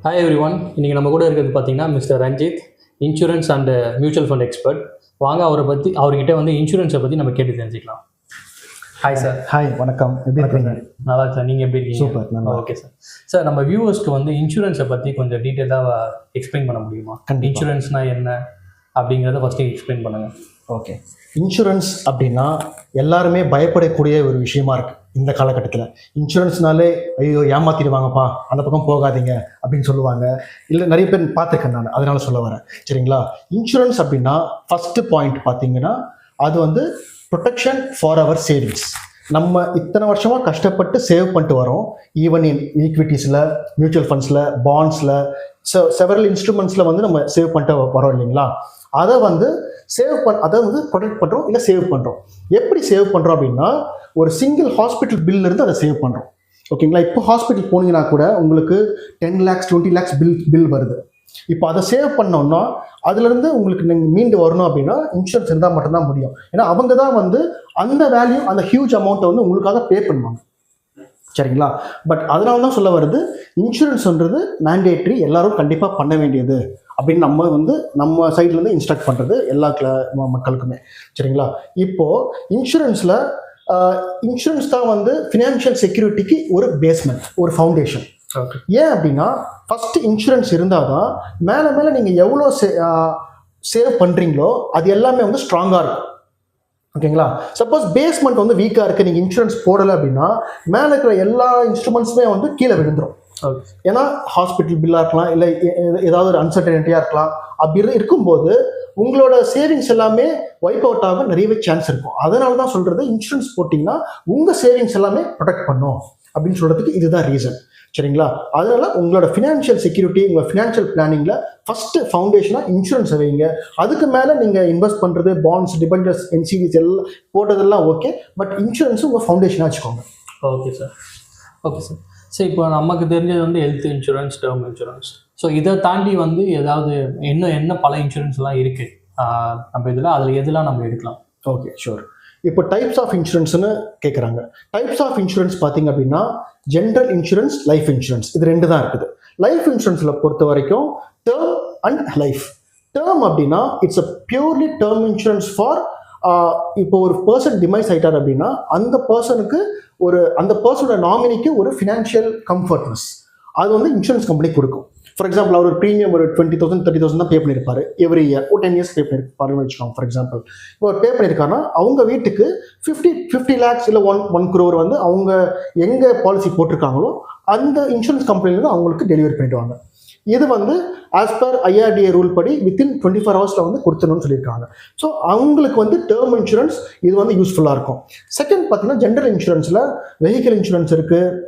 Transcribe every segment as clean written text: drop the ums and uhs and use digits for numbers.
Hi every one. இன்றைக்கி நம்ம கூட இருக்கிறது பார்த்தீங்கன்னா mister Ranjith, insurance and mutual fund expert. வாங்க அவர்கிட்ட வந்து இன்சூரன்ஸை பற்றி நம்ம கேட்டு தெரிஞ்சுக்கலாம். Hi sir. ஹாய், வணக்கம். எப்படி இருக்கீங்க? நல்லா சார். நீங்கள் எப்படி இருக்கீங்க? சூப்பர், நல்லா. Okay sir. சார், நம்ம வியூவர்ஸ்க்கு வந்து இன்சூரன்ஸை பற்றி கொஞ்சம் டீட்டெயிலாக எக்ஸ்பிளைன் பண்ண முடியுமா? இன்சூரன்ஸ்னால் என்ன அப்படிங்கிறத ஃபஸ்ட்டு எக்ஸ்பிளைன் பண்ணுங்கள். ஓகே. இன்சூரன்ஸ் அப்படின்னா எல்லாருமே பயப்படக்கூடிய ஒரு விஷயமா இருக்குது இந்த காலகட்டத்தில். இன்சூரன்ஸ்னாலே ஐயோ ஏமாத்திடுவாங்கப்பா, அந்த பக்கம் போகாதீங்க அப்படின்னு சொல்லுவாங்க. இல்லை, நிறைய பேர் பார்த்துருக்கேன் நான், அதனால சொல்ல வரேன். சரிங்களா? இன்சூரன்ஸ் அப்படின்னா ஃபஸ்ட்டு பாயிண்ட் பார்த்தீங்கன்னா அது வந்து ப்ரொடெக்ஷன் ஃபார் அவர் சேவிங்ஸ். நம்ம இத்தனை வருஷமாக கஷ்டப்பட்டு சேவ் பண்ணிட்டு வரோம். ஈவன் இன் ஈக்விட்டிஸில், மியூச்சுவல் ஃபண்ட்ஸில், பாண்ட்ஸில், செவரல் இன்ஸ்ட்ருமெண்ட்ஸில் வந்து நம்ம சேவ் பண்ணிட்டு வரோம் இல்லைங்களா? அதை வந்து அதை வந்து ப்ரொடெக்ட் பண்ணுறோம், இல்லை சேவ் பண்ணுறோம். எப்படி சேவ் பண்ணுறோம் அப்படின்னா, ஒரு சிங்கிள் ஹாஸ்பிட்டல் பில்லிருந்து அதை சேவ் பண்ணுறோம். ஓகேங்களா? இப்போ ஹாஸ்பிட்டல் போனீங்கன்னா கூட உங்களுக்கு 10 lakhs 20 lakhs பில் வருது. இப்போ அதை சேவ் பண்ணோம்னா அதுலேருந்து உங்களுக்கு நீங்கள் மீண்டு வரணும் அப்படின்னா இன்சூரன்ஸ் இருந்தால் மட்டும்தான் முடியும். ஏன்னா அவங்க தான் வந்து அந்த வேல்யூ, அந்த ஹியூஜ் அமௌண்ட்டை வந்து உங்களுக்காக பே பண்ணுவாங்க. சரிங்களா? பட் அதனால தான் சொல்ல வருது, இன்சூரன்ஸ்ன்றது மேண்டேட்ரி, எல்லாரும் கண்டிப்பாக பண்ண வேண்டியது அப்படின்னு நம்ம சைட்லேருந்து இன்ஸ்ட்ரக்ட் பண்ணுறது எல்லா மக்களுக்குமே. சரிங்களா? இப்போது இன்சூரன்ஸ் தான் வந்து ஃபினான்ஷியல் செக்யூரிட்டிக்கு ஒரு பேஸ்மெண்ட், ஒரு ஃபவுண்டேஷன். ஏன் அப்படின்னா, ஃபஸ்ட்டு இன்சூரன்ஸ் இருந்தால் தான் மேலே நீங்கள் எவ்வளோ சேவ் பண்ணுறீங்களோ அது எல்லாமே வந்து ஸ்ட்ராங்காக இருக்கும். ஓகேங்களா? சப்போஸ் பேஸ்மெண்ட் வந்து வீக்காக இருக்குது, நீங்கள் இன்சூரன்ஸ் போடலை அப்படின்னா மேலே இருக்கிற எல்லா இன்ஸ்ட்ருமெண்ட்ஸுமே வந்து கீழே விழுந்துடும். ஏன்னா ஹாஸ்பிட்டல் பில்லாக இருக்கலாம், இல்லை ஏதாவது ஒரு அன்சர்டனிட்டியாக இருக்கலாம். அப்படி இருக்கும்போது உங்களோட சேவிங்ஸ் எல்லாமே வைப் அவுட் ஆக நிறையவே சான்ஸ் இருக்கும். அதனால தான் சொல்கிறது, இன்சூரன்ஸ் போட்டிங்கன்னா உங்கள் சேவிங்ஸ் எல்லாமே ப்ரொடெக்ட் பண்ணும் அப்படின்னு சொல்கிறதுக்கு இதுதான் ரீசன். சரிங்களா? அதனால உங்களோட ஃபினான்ஷியல் செக்யூரிட்டி, உங்கள் ஃபினான்ஷியல் பிளானிங்கில் ஃபஸ்ட்டு ஃபவுண்டேஷனாக இன்சூரன்ஸை வைங்க. அதுக்கு மேலே நீங்கள் இன்வெஸ்ட் பண்ணுறது பாண்ட்ஸ், டிபெண்டர்ஸ், என்சிடிஸ் எல்லாம் போட்டதெல்லாம் ஓகே. பட் இன்சூரன்ஸும் உங்கள் ஃபவுண்டேஷனாக வச்சுக்கோங்க. Okay sir. Okay sir. So இப்போ நமக்கு தெரிஞ்சது வந்து health insurance, term insurance. So இதை தாண்டி வந்து ஏதாவது என்ன பல இன்சூரன்ஸ்லாம் இருக்குது நம்ம அதில் எதெல்லாம் நம்ம எடுக்கலாம்? Okay, sure. இப்போ டைப்ஸ் ஆஃப் இன்சூரன்ஸ்னு கேட்குறாங்க. டைப்ஸ் ஆஃப் இன்சூரன்ஸ் பார்த்தீங்க அப்படின்னா ஜென்ரல் இன்சூரன்ஸ், லைஃப் இன்சூரன்ஸ், இது ரெண்டு தான் இருக்குது. லைஃப் இன்சூரன்ஸில் பொறுத்த வரைக்கும் டேர்ம் அண்ட் லைஃப். டேர்ம் அப்படின்னா it's a purely term insurance for இப்போ ஒரு பர்சன் டிமைஸ் ஆகிட்டார் அப்படின்னா அந்த பர்சனோட நாமினிக்கு ஒரு ஃபினான்ஷியல் கம்ஃபர்ட்னஸ் அது வந்து இன்சூரன்ஸ் கம்பெனி கொடுக்கும். ஃபார் எக்ஸாம்பிள், அவர் ஒரு ப்ரீமியம் ஒரு 20,000 30,000 தான் பே பண்ணியிருப்பாரு எவ்ரி இயர். ஒரு 10 years பே பண்ணியிருப்பாருன்னு வச்சுக்கோங்க. ஃபார் எக்ஸாம்பிள், இப்போ ஒரு பே பண்ணியிருக்காருன்னா அவங்க வீட்டுக்கு 50 lakhs இல்லை 1 crore வந்து அவங்க எங்கே பாலிசி போட்டிருக்காங்களோ அந்த இன்சூரன்ஸ் கம்பெனிலேருந்து அவங்களுக்கு டெலிவரி பண்ணிடுவாங்க. இது வந்து ஆஸ் பர் IRDA ரூல் படி வித்தின் 24 hours வந்து கொடுத்துடணும்னு சொல்லியிருக்காங்க. ஸோ அவங்களுக்கு வந்து டேர்ம் இன்சூரன்ஸ் இது வந்து யூஸ்ஃபுல்லாக இருக்கும். செகண்ட் பார்த்தீங்கன்னா ஜென்ரல் இன்சூரன்ஸில் வெஹிக்கிள் இன்சூரன்ஸ் இருக்குது,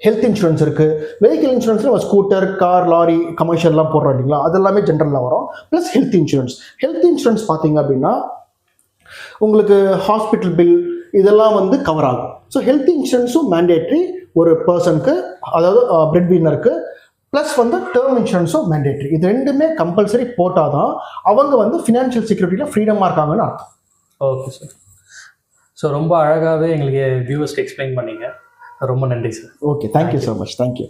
ஹெல்த் இன்சூரன்ஸ் இருக்குது. வெஹிக்கிள் இன்சூரன்ஸில் நம்ம ஸ்கூட்டர், கார், லாரி, கமர்ஷியல்லாம் போடுறோம் இல்லைங்களா, அதெல்லாமே ஜென்ரலில் வரும். ப்ளஸ் ஹெல்த் இன்சூரன்ஸ் பார்த்தீங்க அப்படின்னா உங்களுக்கு ஹாஸ்பிட்டல் பில் இதெல்லாம் வந்து கவர் ஆகும். ஸோ ஹெல்த் இன்சூரன்ஸும் மேண்டேட்ரி ஒரு பர்சனுக்கு, அதாவது பிரெட் வின்னருக்கு. ப்ளஸ் வந்து டேர்ம் இன்சூரன்ஸும் மேண்டேட்ரி. இது ரெண்டுமே கம்பல்சரி போட்டால் தான் அவங்க வந்து ஃபினான்ஷியல் செக்யூரிட்டியில் ஃப்ரீடமாக இருக்காங்கன்னு அர்த்தம். Okay sir. ஸோ ரொம்ப அழகாகவே எங்களுக்கு வியூவர்ஸ்க்கு எக்ஸ்பிளைன் பண்ணீங்க. ரொம்ப நன்றி sir. Okay, thank you so much. Thank you.